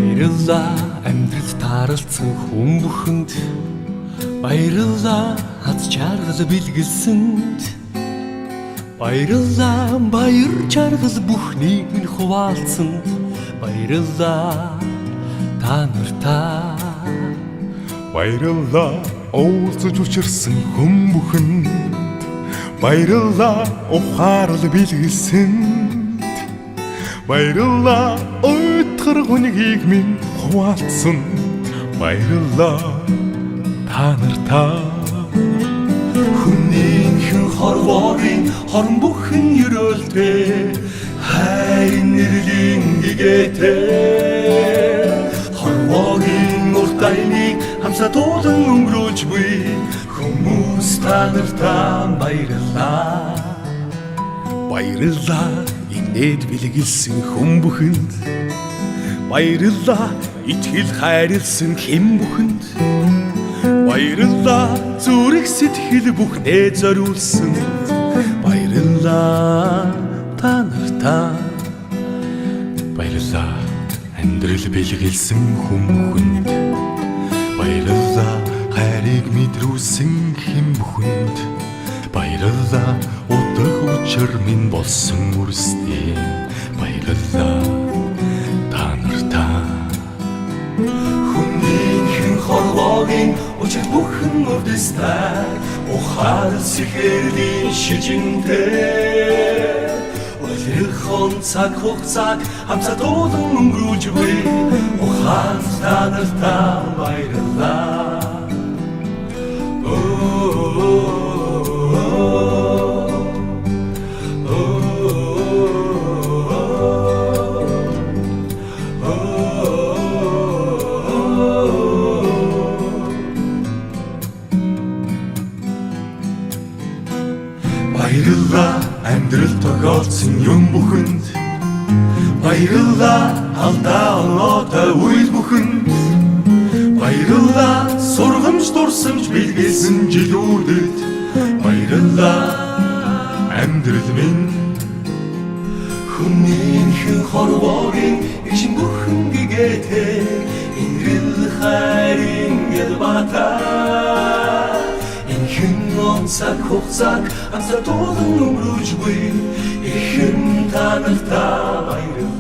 Баярлалаа амьдрал тааралцсан хүн бүхэнд, баярлалаа хаз чаргал бэлгэлсэнд, баярлалаа баяр чаргал бүхнийг минь хуваалцсанд, баярлалаа та нартаа. Баярлалаа уулзаж учирсан хүн бүхэнд, баярлалаа ухаарл бэлгэлсэнд, баярлалаа ойтгор хүнгийг минь хуваалцсанд, баярлалаа та нартаа. Хүнийхэн хорвоогийн хорон бүхэн ерөөлтэй, хайрын нэрлийн гэгээтэй, хорвоогийн урт аймыг хамсатуулан өнгөрүүлж буй хүмүүс та нартаа баярлалаа. Баярлалаа инээд бэлгэлсэн хүн бүхэнд, баярлалаа итгэл хайрлсан хэм бүхэнд, баярлалаа зүрх сэтгэл бүхнээ зориулсан, баярлалаа та нартаа. Баярлалаа амьдрал бэлгэлсэн хүн бүхэнд, баярлалаа хайрыг мэдрүүлсэн хэм бүхэнд, баярлалаа утга учир минь болсон үрстэй, баярлалаа та нартаа. Хүнийхэн хорвоогийн учир бүхэн урдистай, ухаал сэхэрлийн шижинтэй, улирхон цаг хугацааг хамсатуулан өнгөрүүлж буй ухаал та нартаа баярлалаа. Баярлалаа амьдрал тохиолдсон юм бүхэнд, баярлалаа алдаа оноотой үйл бүхэнд, баярлалаа сургамж дурсамж бэлгэлсэн жилүүдэд, баярлалаа амьдрал минь. Хүнийхэн хорвоогийн ижин бүхэн гэгээтэй, инрэл хайрын ялбатаа, инхэн цаг хугацааг хамсатуулан өнгөрүүлж буй ихэн та нартаа баярлалаа.